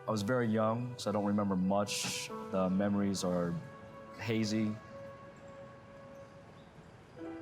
I was very young, so I don't remember much. The memories are hazy.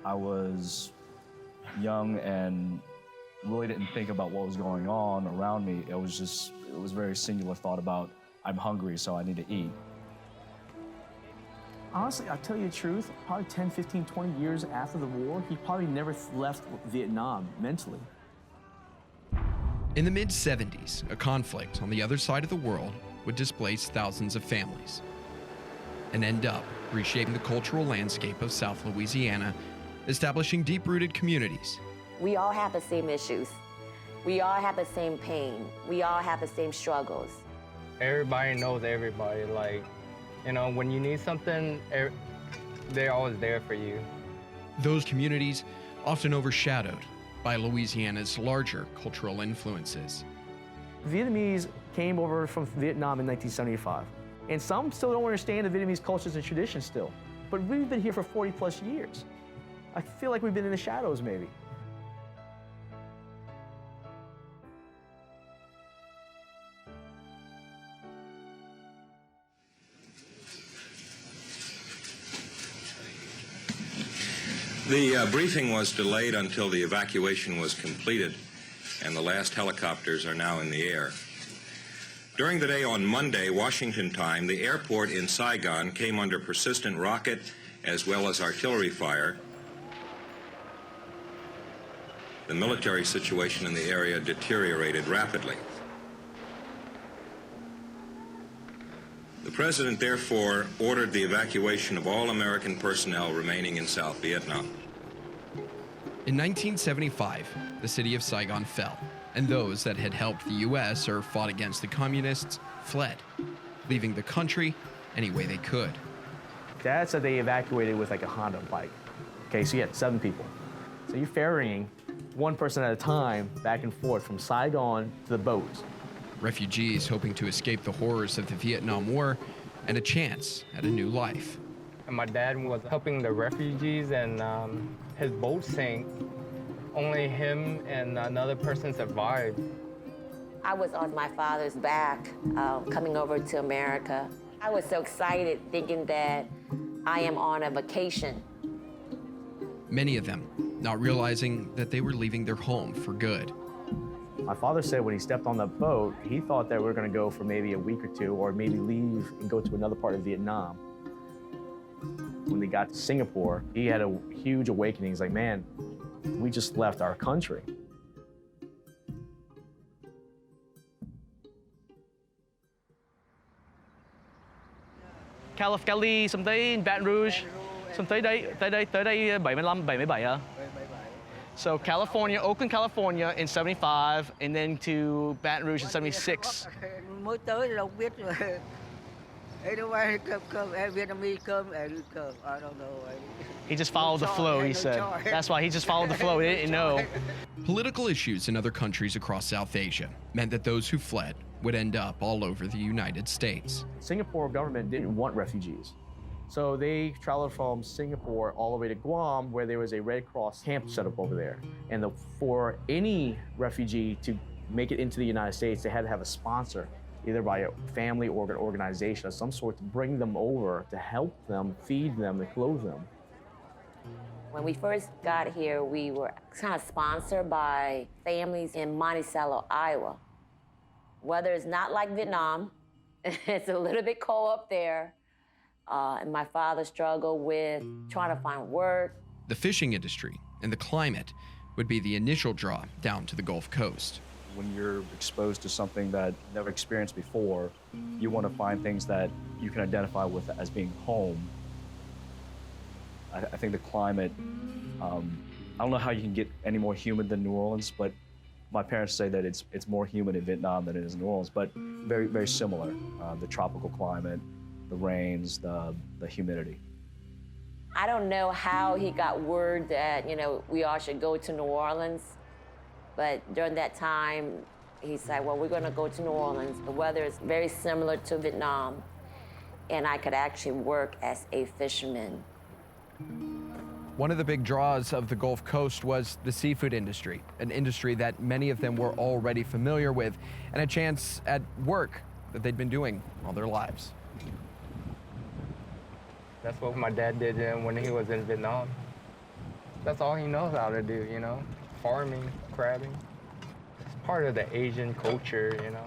I was young and really didn't think about what was going on around me. It was very singular thought about, I'm hungry, so I need to eat. Honestly, I'll tell you the truth, probably 10, 15, 20 years after the war, he probably never left Vietnam mentally. In the mid-70s, a conflict on the other side of the world would displace thousands of families and end up reshaping the cultural landscape of South Louisiana, establishing deep-rooted communities. We all have the same issues. We all have the same pain. We all have the same struggles. Everybody knows everybody. Like, you know, when you need something, they're always there for you. Those communities often overshadowed by Louisiana's larger cultural influences. Vietnamese came over from Vietnam in 1975, and some still don't understand the Vietnamese cultures and traditions still. But we've been here for 40 plus years. I feel like we've been in the shadows maybe. The briefing was delayed until the evacuation was completed, and the last helicopters are now in the air. During the day on Monday, Washington time, the airport in Saigon came under persistent rocket as well as artillery fire. The military situation in the area deteriorated rapidly. The President, therefore, ordered the evacuation of all American personnel remaining in South Vietnam. In 1975, the city of Saigon fell, and those that had helped the U.S. or fought against the communists fled, leaving the country any way they could. Dad said they evacuated with like a Honda bike. Okay, so you had 7 people. So you're ferrying one person at a time back and forth from Saigon to the boats. Refugees hoping to escape the horrors of the Vietnam War and a chance at a new life. And my dad was helping the refugees, and his boat sank. Only him and another person survived. I was on my father's back coming over to America. I was so excited thinking that I am on a vacation. Many of them not realizing that they were leaving their home for good. My father said when he stepped on the boat, he thought that we were going to go for maybe a week or 2, or maybe leave and go to another part of Vietnam. When they got to Singapore, he had a huge awakening. He's like, man, we just left our country. Cali, xong tới Baton Rouge, xong tới đây 75, 77 à? So California, Oakland, California in 75, and then to Baton Rouge in 76. Mới tới đâu biết rồi. Vietnamese cơm, I don't know. He just followed the flow, he said. That's why he just followed the flow, he didn't know. Political issues in other countries across South Asia meant that those who fled would end up all over the United States. Singapore government didn't want refugees. So they traveled from Singapore all the way to Guam, where there was a Red Cross camp set up over there. And for any refugee to make it into the United States, they had to have a sponsor, either by a family or an organization of some sort, to bring them over, to help them, feed them, and clothe them. When we first got here, we were kind of sponsored by families in Monticello, Iowa. Weather is not like Vietnam. It's a little bit cold up there. And my father struggled with trying to find work. The fishing industry and the climate would be the initial draw down to the Gulf Coast. When you're exposed to something that you've never experienced before, you want to find things that you can identify with as being home. I think the climate, I don't know how you can get any more humid than New Orleans, but my parents say that it's more humid in Vietnam than it is in New Orleans, but very, very similar. The tropical climate, the rains, the humidity. I don't know how he got word that, you know, we all should go to New Orleans. But during that time, he said, well, we're going to go to New Orleans. The weather is very similar to Vietnam, and I could actually work as a fisherman. One of the big draws of the Gulf Coast was the seafood industry, an industry that many of them were already familiar with, and a chance at work that they'd been doing all their lives. That's what my dad did when he was in Vietnam. That's all he knows how to do, you know? Farming, crabbing. It's part of the Asian culture, you know?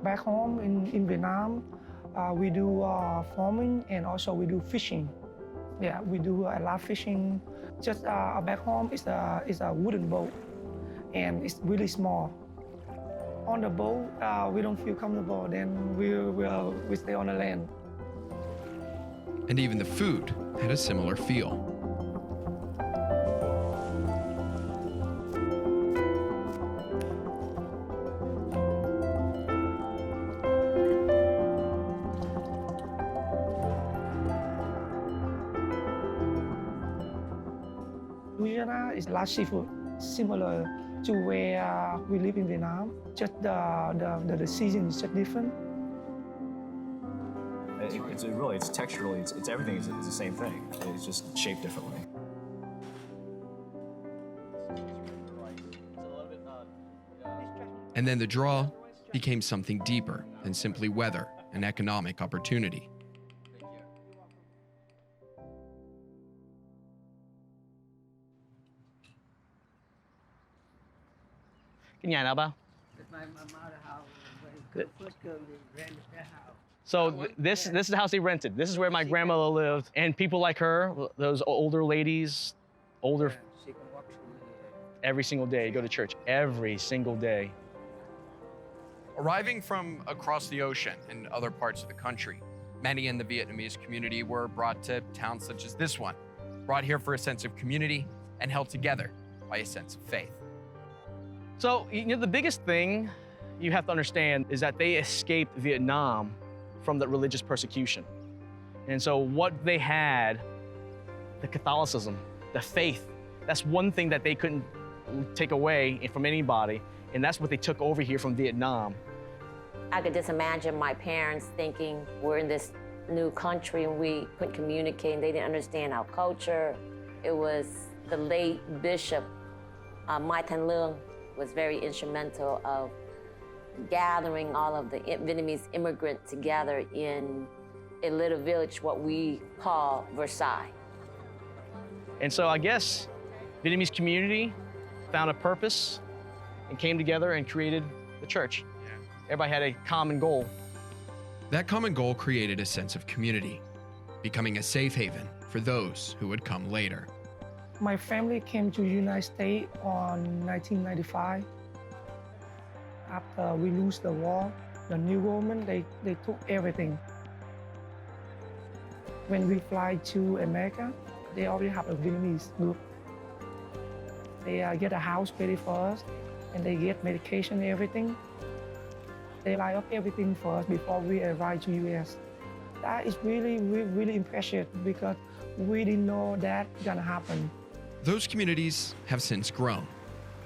Back home in Vietnam, we do farming and also we do fishing. Yeah, we do a lot of fishing. Just back home is a wooden boat, and it's really small. On the boat, we don't feel comfortable. Then we stay on the land. And even the food had a similar feel. Louisiana is large seafood, similar to where we live in Vietnam. Just the season is just different. It's texturally, it's everything is the same thing. It's just shaped differently. And then the draw became something deeper than simply weather and economic opportunity. Cái nhà nào ba? My mother house, when first came, they rented that house. So this is the house he rented. This is where my grandmother lived. And people like her, those older ladies, older, She can walk through every single day, go to church every single day. Arriving from across the ocean and other parts of the country, many in the Vietnamese community were brought to towns such as this one, brought here for a sense of community and held together by a sense of faith. So, you know, the biggest thing you have to understand is that they escaped Vietnam from the religious persecution. And so what they had, the Catholicism, the faith, that's one thing that they couldn't take away from anybody. And that's what they took over here from Vietnam. I could just imagine my parents thinking we're in this new country and we couldn't communicate and they didn't understand our culture. It was the late Bishop Mai Thanh Lương was very instrumental of gathering all of the Vietnamese immigrants together in a little village, what we call Versailles. And so I guess Vietnamese community found a purpose and came together and created the church. Everybody had a common goal. That common goal created a sense of community, becoming a safe haven for those who would come later. My family came to the United States on 1995. After we lose the war, the new government, they took everything. When we fly to America, they already have a Vietnamese group. They get a house ready for us, and they get medication and everything. They buy up everything for us before we arrive to US. That is really impressive because we didn't know that gonna happen. Those communities have since grown,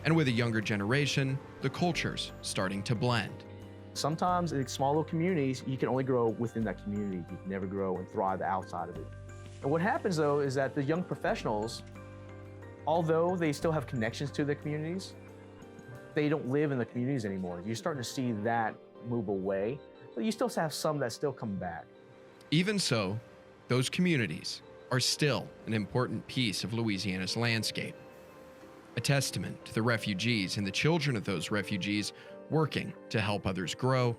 and with a younger generation, the culture's starting to blend. Sometimes in small little communities, you can only grow within that community. You can never grow and thrive outside of it. And what happens though is that the young professionals, although they still have connections to their communities, they don't live in the communities anymore. You're starting to see that move away, but you still have some that still come back. Even so, those communities are still an important piece of Louisiana's landscape. A testament to the refugees and the children of those refugees working to help others grow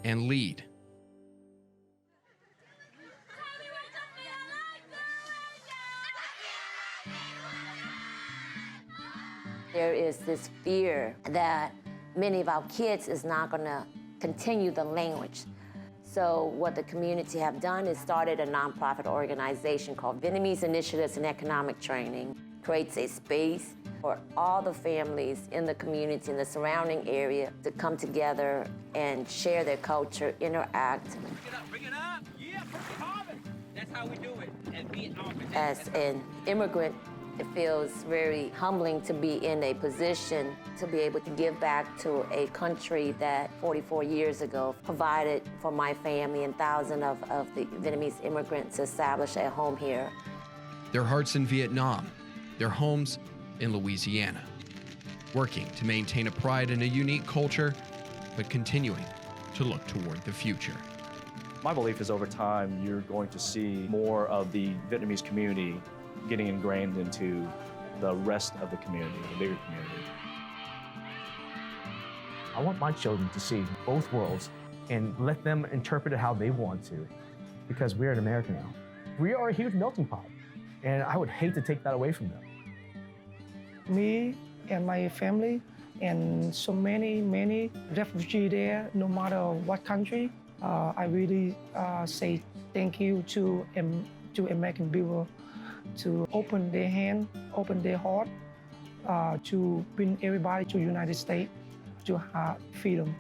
and lead. There is this fear that many of our kids is not gonna continue the language. So what the community have done is started a nonprofit organization called Vietnamese Initiatives in Economic Training. Creates a space for all the families in the community, in the surrounding area, to come together and share their culture, interact. Bring it up. Yeah, that's how we do it. As Vietnam. As an immigrant, it feels very humbling to be in a position to be able to give back to a country that 44 years ago provided for my family and thousands of the Vietnamese immigrants to establish a home here. Their hearts in Vietnam their homes in Louisiana, working to maintain a pride in a unique culture, but continuing to look toward the future. My belief is over time, you're going to see more of the Vietnamese community getting ingrained into the rest of the community, the bigger community. I want my children to see both worlds and let them interpret it how they want to, because we're in America now. We are a huge melting pot, and I would hate to take that away from them. Me and my family and so many refugees there, no matter what country, I really say thank you to American people to open their hand, open their heart, to bring everybody to United States to have freedom.